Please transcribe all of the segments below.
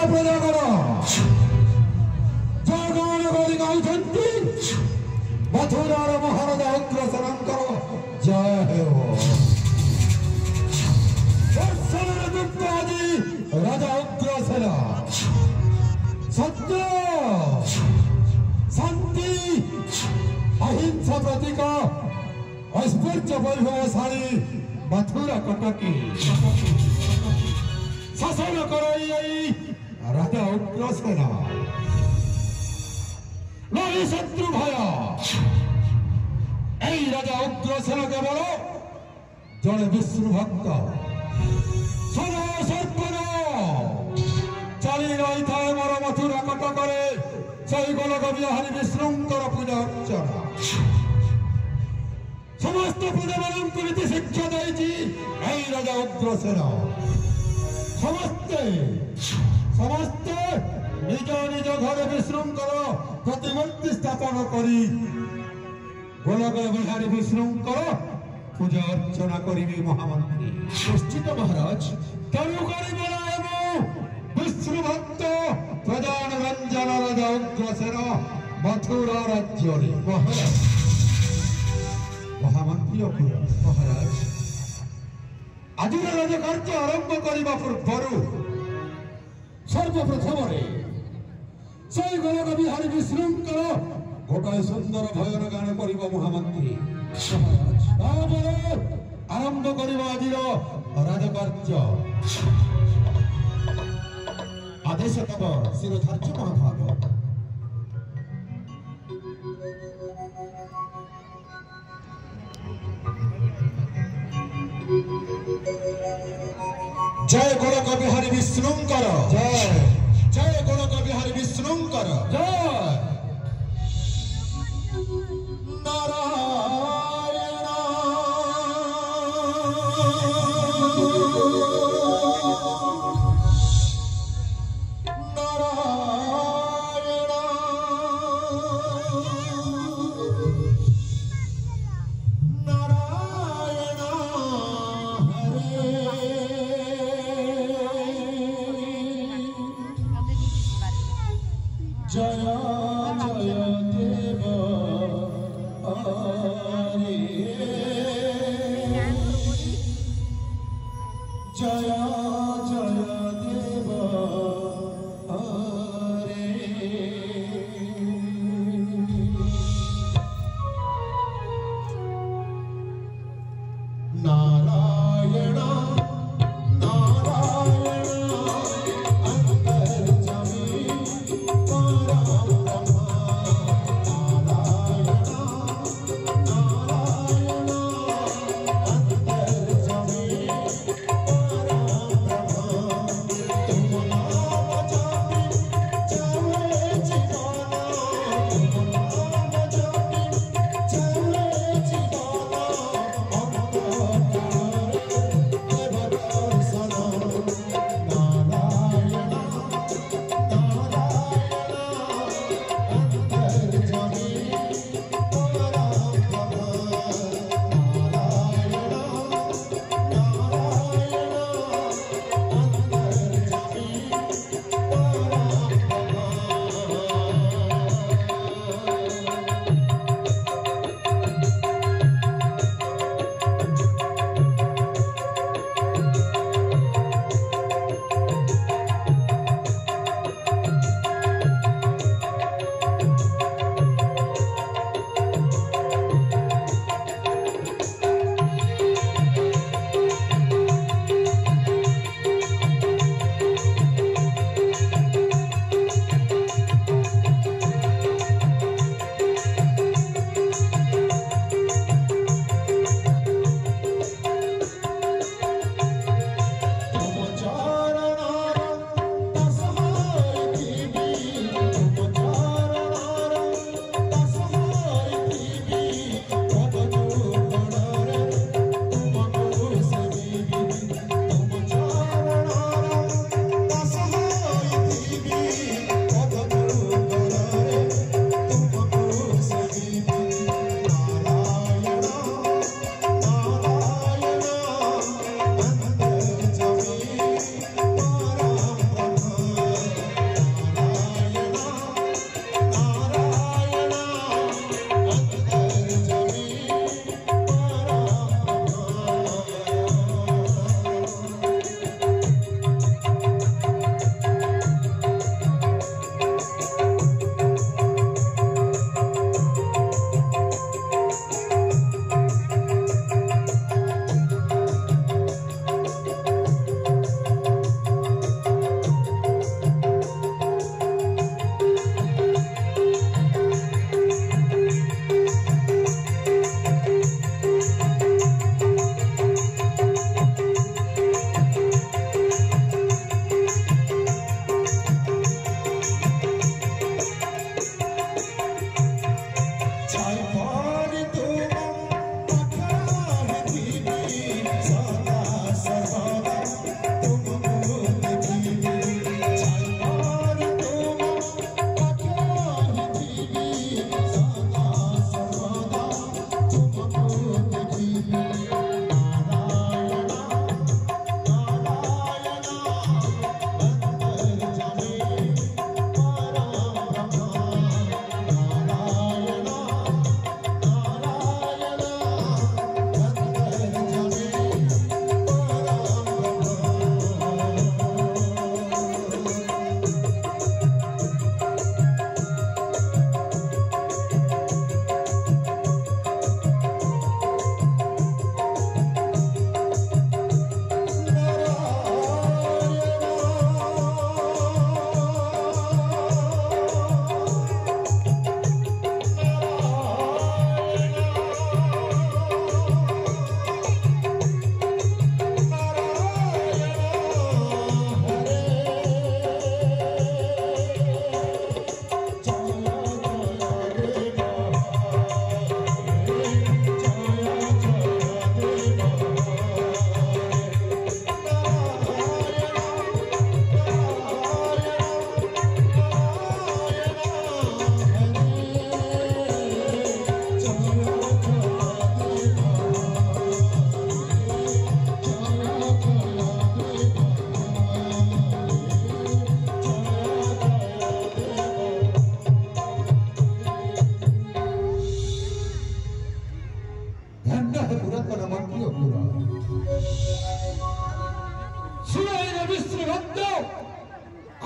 प्रजागर जगन गरी गाउछन्ति मथुरार महाराजा उग्रसेनंकर जय हो। दर्शनर दुप्त आदि राजा उग्रसेन सत्य शांति अहिंसा प्रतीक ऐश्वर्य वैभवशाली मथुरा कटकी शासन कराई राजा उग्रसेन नारी शत्रु भय राजा उग्रसेन केवल जड़े विष्णु भक्त सदा सर्वदा चली रही था मोर मथुरा कटक से गोलक बिहारी विष्णुंकर पूजा अर्चना समस्त पूजा नीति शिक्षा देती राजा उग्रसेन समस्ते समस्ते निज निज घर विष्णुंकर प्रतिमूर्ति स्थापन करी गोलक बिहारी विष्णुंकर पूजा अर्चना करी महामंत्री निश्चित महाराज तेणुक विष्णु भक्त प्रधान रंजन राजा उग्रसेन मथुरा राज्य महाराज महामंत्री महाराज आज राजकार्य आरंभ करने पूर्व सर्वप्रथम से गोलक बिहारी विष्णुंकर गोटाए सुंदर भजन गान कर महामंत्री आरंभ कर आज राजकार्य आदेश तब शिरोधार्य महाभाग जय गोलक बिहारी विष्णुंकर जय जय गोलक बिहारी विष्णुंकर जय नारायण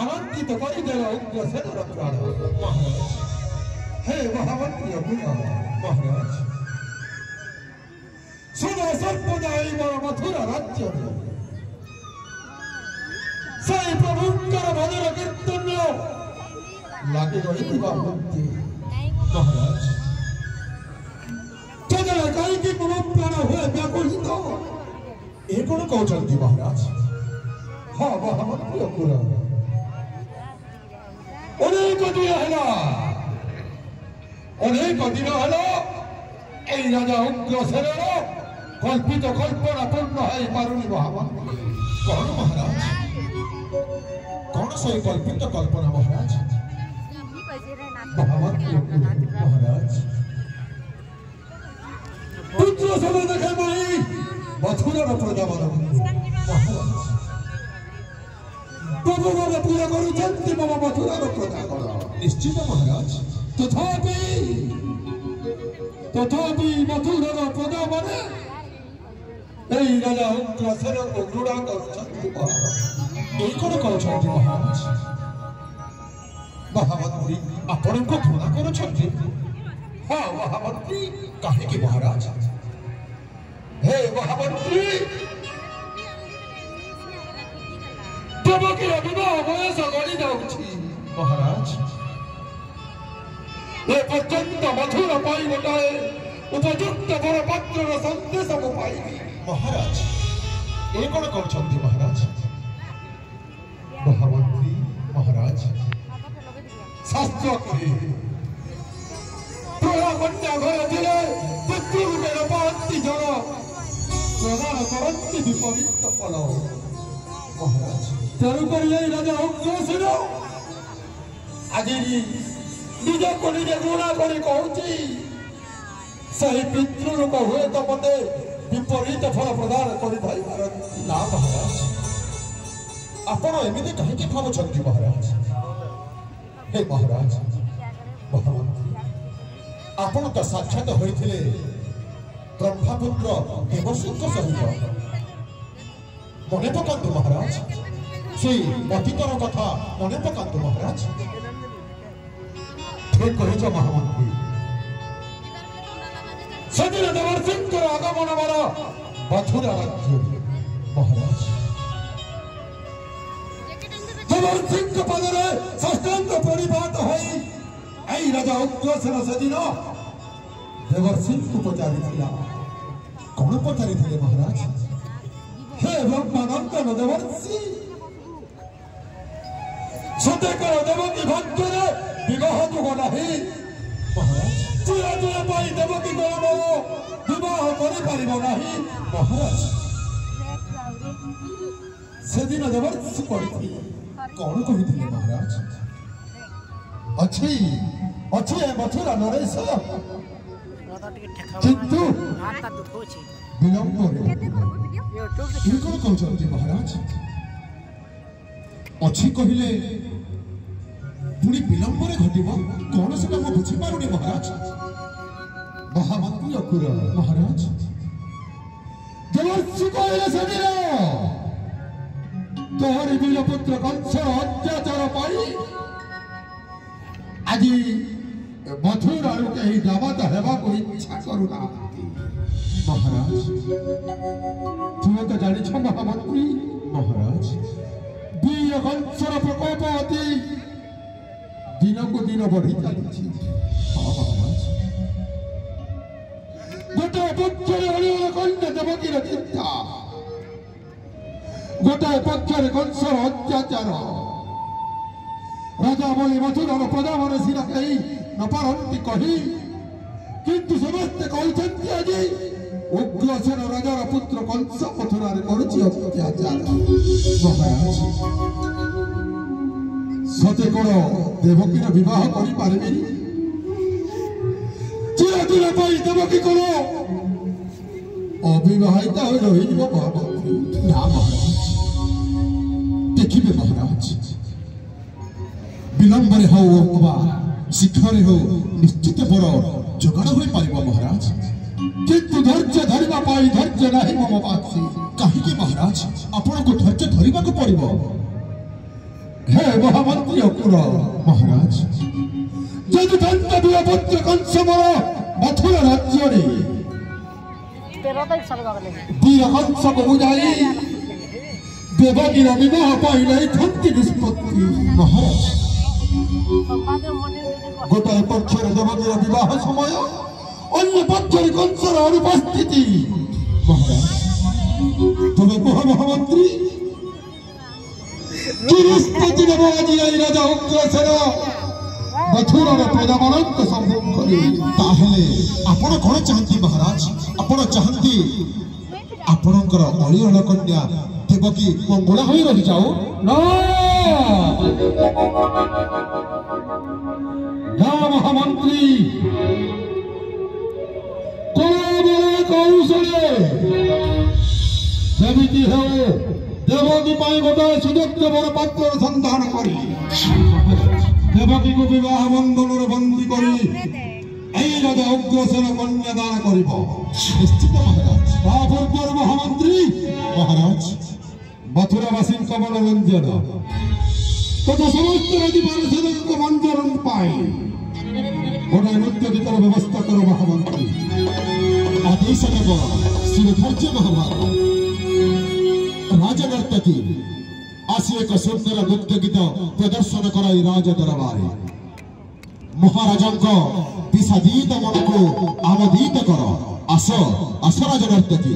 आनंदित କରିଦେଲା ଉଗ୍ରସେନର ପ୍ରାଣ। ହେ ମହାମନ୍ତ୍ରୀ ଅକୁଳ ମହାରାଜ, ସଦା ସର୍ବଦା ଏଇ ମୋର ମଥୁରା ରାଜ୍ୟରେ ସେଇ ପ୍ରଭୁଙ୍କର ଭଜନ କୀର୍ତ୍ତନ ଲାଗି ରହିଥିବା ମନ୍ତ୍ରୀ ମହାରାଜ, କେତେବେଳେ କାହିଁକି ମୋ ପ୍ରାଣ ହୁଏ ବ୍ୟାକୁଳିତ? ଏ କ'ଣ କହୁଛନ୍ତି ମହାରାଜ? ହଁ ମହାମନ୍ତ୍ରୀ ଅକୁଳ, ଅନେକ ଦିନ ହେଲା এই রাজা উগ্রসেনের কল্পিত কল্পনা পূর্ণ হয়ে পারুনি মহামন্ত্রী। কোন মহারাজ, কোন সেই কল্পিত কল্পনা মহারাজ? মহারাজ পুত্র সবে দেখে মাই মথুরার প্রজাবর মহারাজ প্রভু ভাবে পূজা করুଛନ୍ତି মম মথুরার প্রজাগণ। নিশ্চিত মহারাজ, তথাপি মথুরার প্রজা মানে এই রাজা উগ্রসেনকে ঘୃଣା କରୁଛନ୍ତି। এই କ'ଣ କରୁଛନ୍ତି ମହାରାଜ? ମହାମନ୍ତ୍ରୀ ଆପଣଙ୍କୁ ଘୃଣା କରୁଛନ୍ତି? ହଁ ମହାମନ୍ତ୍ରୀ, କାହିଁକି ମହାରାଜ? ହେ ମହାମନ୍ତ୍ରୀ, ଦେବକୀର ବିବାହ ବୟସ ଗଡ଼ି ଯାଉଛି ମହାରାଜ। ଏ ପର୍ଯ୍ୟନ୍ତ ମଥୁରା ପାଇଁ ଗୋଟାଏ ଉପଯୁକ୍ତ ବରପାତ୍ରର ସନ୍ଦେଶ ମୁଁ ପାଇବି ମହାରାଜ। ଏ କ'ଣ କରୁଛନ୍ତି ମହାରାଜ? ମହାମନ୍ତ୍ରୀ ମହାରାଜ, ଶାସ୍ତ୍ର କହେ କନ୍ୟା ଘର ଥିଲେ ପିତୃରୂପେ ପାଆନ୍ତି ଜଳ, ପ୍ରଦାନ କରନ୍ତି ବିପରୀତ ଫଳ ମହାରାଜ। ତେଣୁକରି ଏଇ ରାଜା ଉଗ୍ରସେନ ଆଜି ନିଜକୁ ନିଜେ ଘୃଣା କରି କହୁଛି ସେହି ପିତୃରୂପ ହୁଏତ ମୋତେ ବିପରୀତ ଫଳ ପ୍ରଦାନ କରିଥାଇପାରନ୍ତି ନା ମହାରାଜ। ଆପଣ ଏମିତି କାହିଁକି ଭାବୁଛନ୍ତି ମହାରାଜ? ହେ ମହାରାଜ, ମହାମନ୍ତ୍ରୀ ଆପଣ ତ ସାକ୍ଷାତ ହୋଇଥିଲେ ବ୍ରହ୍ମପୁତ୍ର ଦେବର୍ଷିଙ୍କ ସହିତ। ମନେ ପକାନ୍ତୁ ମହାରାଜ, ସେଇ ଅତୀତର କଥା ମନେ ପକାନ୍ତୁ ମହାରାଜ। ଠିକ୍ କହିଛ ମହାମନ୍ତ୍ରୀ, ସେଦିନ ଦେବର୍ଷିଙ୍କର ଆଗମନ ମୋର ମଥୁରା ରାଜ୍ୟ ମହାରାଜ। ଦେବର୍ଷିଙ୍କ ପଦରେ ଷଷ୍ଠାଙ୍ଗ ପରିପାତ ହୋଇ এই রাজা উগ্রসেন সেদিন দেবর্ষিଙ୍କୁ পচারিଥିଲା। କ'ଣ ପଚାରିଥିଲେ ମହାରାଜ? ହେ ବ୍ରହ୍ମାନନ୍ଦନ ଦେବର୍ଷି, ସତେକର ଦେବକୀ ଭାଗ୍ୟରେ ବିବାହ ଯୋଗ ନାହିଁ ମହାରାଜ। ଚିରଦିନ ପାଇଁ ଦେବକୀ ଗୌରବ ବିବାହ କରିପାରିବ ନାହିଁ ମହାରାଜ। ସେଦିନ ଦେବର୍ଷି କହିଥିଲେ, କ'ଣ କହିଥିଲେ ମହାରାଜ? ଅଛି ଅଛି ଏ ମଥୁରା ନରେଶ, କିନ୍ତୁ ବିଳମ୍ବରେ। ଏ କ'ଣ କହୁଛନ୍ତି ମହାରାଜ? ଅଛି କହିଲେ ପୁଣି ବିଳମ୍ବରେ ଘଟିବ? କ'ଣ ସେଟା ମୁଁ ବୁଝିପାରୁନି ମହାରାଜ। ମହାମନ୍ତ୍ରୀ ଅକୁଳ ମହାରାଜ, ଦେବର୍ଷି କହିଲେ ସେଦିନ ତୋହରି ବୀରପୁତ୍ର କଂସର ଅତ୍ୟାଚାର ପାଇଁ ଆଜି ମଥୁରାରୁ କେହି ଦାବତ ହେବାକୁ ଇଚ୍ଛା କରୁନାହାନ୍ତି ମହାରାଜ। ତୁମେ ତ ଜାଣିଛ ମହାମନ୍ତ୍ରୀ ମହାରାଜ, ବୀର କଂସର ପ୍ରକୋପ ଅତି ଦିନକୁ ଦିନ ବଢି ଚାଲିଛି ମହାରାଜ। ଗୋଟାଏ ପକ୍ଷରେ ଅଳିଅଳ କନ୍ୟା ଦେବକୀର ଚିନ୍ତା, ଗୋଟାଏ ପକ୍ଷରେ କଂସର ଅତ୍ୟାଚାର। ରାଜା ବୋଲି ମଥୁରାର ପ୍ରଜାମାନେ ସିନା କେହି ନ ପାରନ୍ତି କହି, କିନ୍ତୁ ସମସ୍ତେ କହୁଛନ୍ତି ଆଜି ଉଗ୍ରସେନ ରାଜାର ପୁତ୍ର କଂସ ମଥୁରାରେ କରୁଛି ଅତ୍ୟାଚାର ମହାରାଜ। ସତେ କ'ଣ ଦେବକୀର ବିବାହ କରିପାରିବେନି? ଚିରଦିନ ପାଇଁ ଦେବକୀ କ'ଣ ଅବିବାହିତା ହୋଇ ରହିଯିବ ମହାମନ୍ତ୍ରୀ? ନା ମହାରାଜ, ଦେଖିବେ ମହାରାଜ, ବିଳମ୍ବରେ ହଉ ଅଥବା ଶୀଘ୍ରରେ ହଉ ନିଶ୍ଚିତ ବର ଯୋଗାଡ଼ ହୋଇପାରିବ ମହାରାଜ। କିନ୍ତୁ ଧୈର୍ଯ୍ୟ ଧରିବା ପାଇଁ ଧୈର୍ଯ୍ୟ ନାହିଁ ମମ ବାସୀ। କାହିଁକି ମହାରାଜ ଆପଣଙ୍କୁ ଧୈର୍ଯ୍ୟ ଧରିବାକୁ ପଡ଼ିବ? हे महामंत्री अकुर महाराज जदि दंतवीर पुत्र कंसमर मथुरा राज्य वीर कंस को बुझाई देवकीर विवाह पाइले निष्पत्ति महाराज गोटाए पक्षर देवकीर विवाह समय अन्य पक्षर कंसर अनुपस्थिति महाराज तबे महामंत्री निष्पत्ति नवाजी राजा उग्रसेन मथुरा प्रजामानंद संभोग करे ताहले आपण कोन चाहती महाराज आपण चाहती आपणकर अलिअल कन्या देवकी मंगला होई रहि जाओ ना महामंत्री कौशले जमिति हो देवकी पाई गोटाए सुयोग्य बर पात्र संधान करी देवकी को विवाह बंधन बंदी करी राजा उग्रसेन कन्यादान करिब निश्चित महाराज पूर्व महामंत्री महाराज मथुरावासी मनोरंजन तथा समस्त राजपाल मंजन पाए गोटाए नृत्य गीतर व्यवस्था करो महामंत्री आदेश देव श्रीधर्य महाभारत राजनर्तकी आसी एक सुंदर नृत्य गीत प्रदर्शन कराई राज दरबारे महाराजा विषादित मन को आमोदित कर आस आस राजनर्तकी